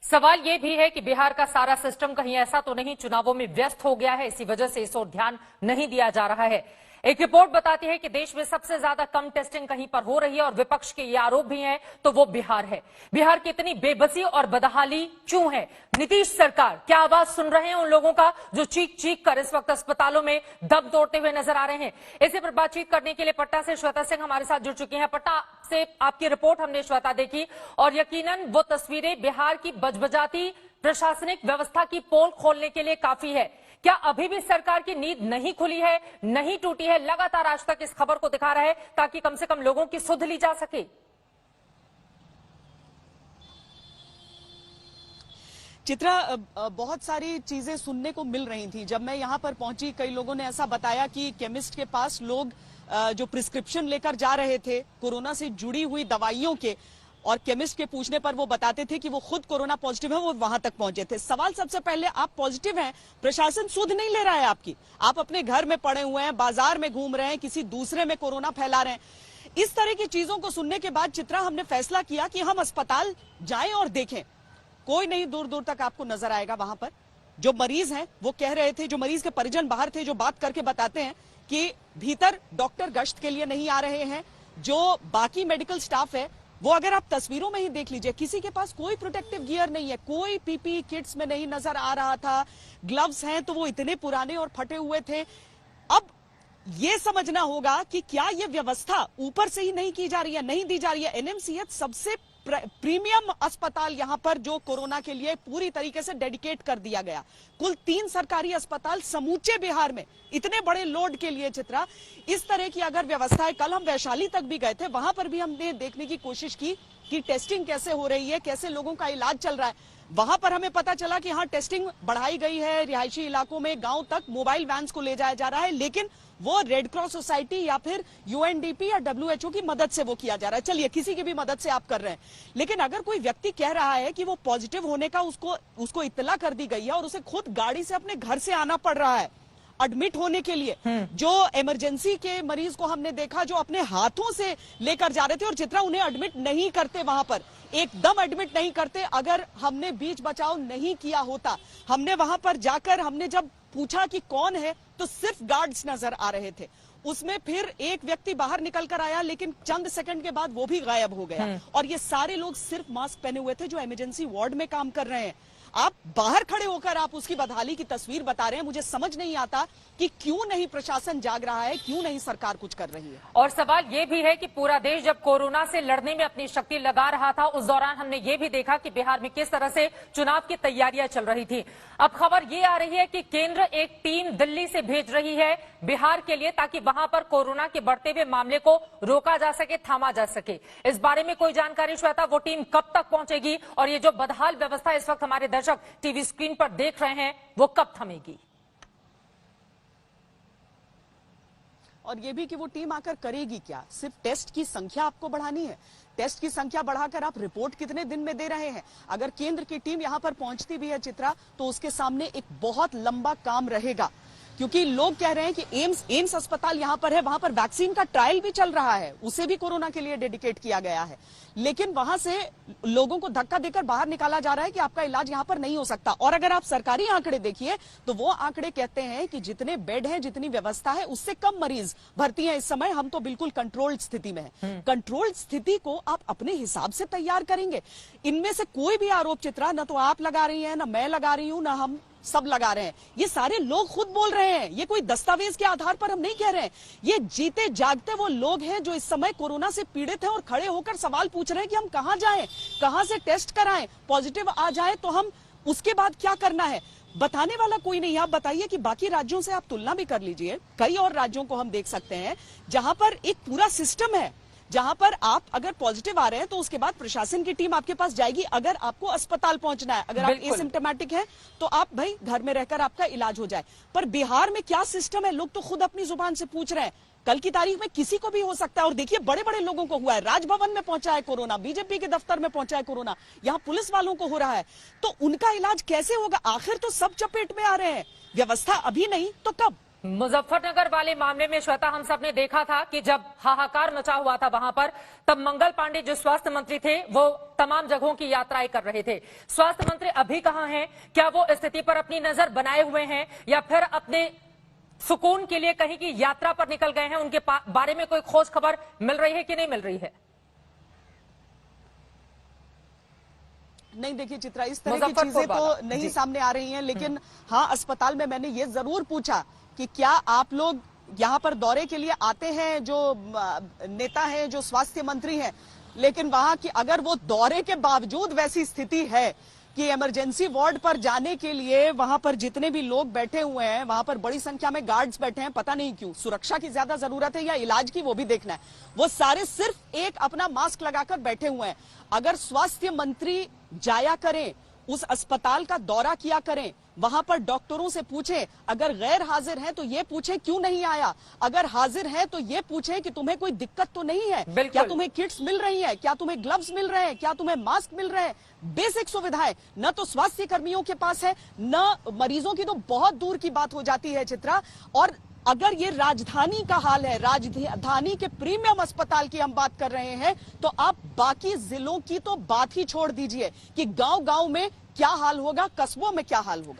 सवाल यह भी है कि बिहार का सारा सिस्टम कहीं ऐसा तो नहीं चुनावों में व्यस्त हो गया है, इसी वजह से इस ओर ध्यान नहीं दिया जा रहा है। एक रिपोर्ट बताती है कि देश में सबसे ज्यादा कम टेस्टिंग कहीं पर हो रही है और विपक्ष के ये आरोप भी हैं, तो वो बिहार है। बिहार की इतनी बेबसी और बदहाली क्यों है? नीतीश सरकार क्या आवाज सुन रहे हैं उन लोगों का जो चीख चीख कर इस वक्त अस्पतालों में दम तोड़ते हुए नजर आ रहे हैं? इसी पर बातचीत करने के लिए पटना से श्वेता सिंह हमारे साथ जुड़ चुकी हैं। पटना से आपकी रिपोर्ट हमने श्वेता देखी और यकीनन वो तस्वीरें बिहार की बजबजाती प्रशासनिक व्यवस्था की पोल खोलने के लिए काफी है। क्या अभी भी सरकार की नींद नहीं खुली है, नहीं टूटी है? लगातार आज तक इस खबर को दिखा रहा है ताकि कम से कम लोगों की सुध ली जा सके। चित्रा, बहुत सारी चीजें सुनने को मिल रही थी। जब मैं यहां पर पहुंची, कई लोगों ने ऐसा बताया कि केमिस्ट के पास लोग जो प्रिस्क्रिप्शन लेकर जा रहे थे कोरोना से जुड़ी हुई दवाइयों के, और केमिस्ट के पूछने पर वो बताते थे कि वो खुद कोरोना पॉजिटिव है, वो वहां तक पहुंचे थे। सवाल सबसे पहले, आप पॉजिटिव हैं, प्रशासन सुध नहीं ले रहा है आपकी, आप अपने घर में पड़े हुए हैं, बाजार में घूम रहे हैं, किसी दूसरे में कोरोना फैला रहे हैं। इस तरह की चीजों को सुनने के बाद चित्रा, हमने फैसला किया कि हम अस्पताल जाएं और देखें। कोई नहीं दूर दूर तक आपको नजर आएगा। वहां पर जो मरीज हैं वो कह रहे थे, जो मरीज के परिजन बाहर थे, जो बात करके बताते हैं कि भीतर डॉक्टर गश्त के लिए नहीं आ रहे हैं। जो बाकी मेडिकल स्टाफ है वो, अगर आप तस्वीरों में ही देख लीजिए, किसी के पास कोई प्रोटेक्टिव गियर नहीं है, कोई पीपी किट्स में नहीं नजर आ रहा था। ग्लव्स हैं तो वो इतने पुराने और फटे हुए थे। अब ये समझना होगा कि क्या ये व्यवस्था ऊपर से ही नहीं की जा रही है, नहीं दी जा रही है। एनएमसीएच सबसे प्रीमियम अस्पताल यहां पर जो कोरोना के लिए पूरी तरीके से डेडिकेट कर दिया गया। कुल 3 सरकारी अस्पताल समूचे बिहार में इतने बड़े लोड के लिए। चित्रा, इस तरह की अगर व्यवस्था है, कल हम वैशाली तक भी गए थे, वहां पर भी हमने देखने की कोशिश की कि टेस्टिंग कैसे हो रही है, कैसे लोगों का इलाज चल रहा है। वहां पर हमें पता चला कि हाँ, टेस्टिंग बढ़ाई गई है, रिहायशी इलाकों में गांव तक मोबाइल वैन्स को ले जाया जा रहा है, लेकिन वो रेड क्रॉस सोसाइटी या फिर यूएनडीपी या डब्ल्यूएचओ की मदद से वो किया जा रहा है। चलिए, किसी की भी मदद से आप कर रहे हैं, लेकिन अगर कोई व्यक्ति कह रहा है कि वो पॉजिटिव होने का उसको इत्तला कर दी गई है और उसे खुद गाड़ी से अपने घर से आना पड़ रहा है एडमिट होने के लिए। जो इमरजेंसी के मरीज को हमने देखा जो अपने हाथों से लेकर जा रहे थे, और चित्रा, उन्हें एडमिट नहीं करते, वहां पर एकदम एडमिट नहीं करते। अगर हमने बीच बचाव नहीं किया होता, हमने वहां पर जाकर हमने जब पूछा कि कौन है, तो सिर्फ गार्ड्स नजर आ रहे थे। उसमें फिर एक व्यक्ति बाहर निकल कर आया, लेकिन चंद सेकंड के बाद वो भी गायब हो गया। और ये सारे लोग सिर्फ मास्क पहने हुए थे जो इमरजेंसी वार्ड में काम कर रहे हैं। आप बाहर खड़े होकर आप उसकी बदहाली की तस्वीर बता रहे हैं। मुझे समझ नहीं आता कि क्यों नहीं प्रशासन जाग रहा है, क्यों नहीं सरकार कुछ कर रही है। और सवाल ये भी है कि पूरा देश जब कोरोना से लड़ने में अपनी शक्ति लगा रहा था, उस दौरान हमने ये भी देखा कि बिहार में किस तरह से चुनाव की तैयारियां चल रही थी। अब खबर ये आ रही है कि केंद्र एक टीम दिल्ली से भेज रही है बिहार के लिए, ताकि वहां पर कोरोना के बढ़ते हुए मामले को रोका जा सके, थामा जा सके। इस बारे में कोई जानकारी श्वेता, वो टीम कब तक पहुंचेगी और ये जो बदहाल व्यवस्था इस वक्त हमारे दर्शक टीवी स्क्रीन पर देख रहे हैं, वो कब थमेगी? और ये भी कि वो टीम आकर करेगी क्या? सिर्फ टेस्ट की संख्या आपको बढ़ानी है। टेस्ट की संख्या बढ़ाकर आप रिपोर्ट कितने दिन में दे रहे हैं? अगर केंद्र की टीम यहां पर पहुंचती भी है चित्रा, तो उसके सामने एक बहुत लंबा काम रहेगा, क्योंकि लोग कह रहे हैं कि एम्स अस्पताल यहां पर है, वहां पर वैक्सीन का ट्रायल भी चल रहा है, उसे भी कोरोना के लिए डेडिकेट किया गया है, लेकिन वहां से लोगों को धक्का देकर बाहर निकाला जा रहा है कि आपका इलाज यहां पर नहीं हो सकता। और अगर आप सरकारी आंकड़े देखिए तो वो आंकड़े कहते हैं कि जितने बेड हैं, जितनी व्यवस्था है, उससे कम मरीज भर्ती हैं इस समय। हम तो बिल्कुल कंट्रोल्ड स्थिति में है। कंट्रोल्ड स्थिति को आप अपने हिसाब से तैयार करेंगे। इनमें से कोई भी आरोप चित्रा, न तो आप लगा रही है, न मैं लगा रही हूं, न हम सब लगा रहे हैं, ये सारे लोग खुद बोल रहे हैं। ये कोई दस्तावेज के आधार पर हम नहीं कह रहे हैं। ये जीते जागते वो लोग हैं जो इस समय कोरोना से पीड़ित हैं और खड़े होकर सवाल पूछ रहे हैं कि हम कहां जाएं, कहां से टेस्ट कराएं, पॉजिटिव आ जाए तो हम उसके बाद क्या करना है। बताने वाला कोई नहीं। आप बताइए कि बाकी राज्यों से आप तुलना भी कर लीजिए। कई और राज्यों को हम देख सकते हैं जहां पर एक पूरा सिस्टम है, जहां पर आप अगर पॉजिटिव आ रहे हैं तो उसके बाद प्रशासन की टीम आपके पास जाएगी। अगर आपको अस्पताल पहुंचना है, अगर आप एसिम्प्टोमेटिक हैं, तो आप भाई घर में रहकर आपका इलाज हो जाए। पर बिहार में क्या सिस्टम है, लोग तो खुद अपनी जुबान से पूछ रहे हैं। कल की तारीख में किसी को भी हो सकता है। और देखिए, बड़े बड़े लोगों को हुआ है। राजभवन में पहुंचा है कोरोना, बीजेपी के दफ्तर में पहुंचा है कोरोना, यहां पुलिस वालों को हो रहा है। तो उनका इलाज कैसे होगा? आखिर तो सब चपेट में आ रहे हैं। व्यवस्था अभी नहीं तो कब? मुजफ्फरनगर वाले मामले में श्वेता हम सब ने देखा था कि जब हाहाकार मचा हुआ था वहां पर, तब मंगल पांडे जो स्वास्थ्य मंत्री थे वो तमाम जगहों की यात्राएं कर रहे थे। स्वास्थ्य मंत्री अभी कहां हैं? क्या वो स्थिति पर अपनी नजर बनाए हुए हैं या फिर अपने सुकून के लिए कहीं की यात्रा पर निकल गए हैं? उनके बारे में कोई खोज खबर मिल रही है कि नहीं मिल रही है? नहीं, देखिए चित्रा, इस तरह की चीजें तो नहीं सामने आ रही हैं, लेकिन हाँ, अस्पताल में मैंने ये जरूर पूछा कि क्या आप लोग यहाँ पर दौरे के लिए आते हैं, जो नेता हैं, जो स्वास्थ्य मंत्री हैं, लेकिन वहां की अगर वो दौरे के बावजूद वैसी स्थिति है कि इमरजेंसी वार्ड पर जाने के लिए वहां पर जितने भी लोग बैठे हुए हैं, वहां पर बड़ी संख्या में गार्ड्स बैठे हैं, पता नहीं क्यों, सुरक्षा की ज्यादा जरूरत है या इलाज की, वो भी देखना है। वो सारे सिर्फ एक अपना मास्क लगाकर बैठे हुए हैं। अगर स्वास्थ्य मंत्री जाया करें, उस अस्पताल का दौरा किया करें, वहां पर डॉक्टरों से पूछें, अगर गैर हाजिर हैं तो ये पूछें क्यों नहीं आया, अगर हाजिर है तो ये पूछें कि तुम्हें कोई दिक्कत तो नहीं है, क्या तुम्हें किट्स मिल रही है, क्या तुम्हें ग्लव्स मिल रहे हैं, क्या तुम्हें मास्क मिल रहे हैं। बेसिक सुविधाएं न तो स्वास्थ्य कर्मियों के पास है, न मरीजों की तो बहुत दूर की बात हो जाती है चित्रा। और अगर ये राजधानी का हाल है, राजधानी के प्रीमियम अस्पताल की हम बात कर रहे हैं, तो आप बाकी जिलों की तो बात ही छोड़ दीजिए कि गांव-गांव में क्या हाल होगा, कस्बों में क्या हाल होगा।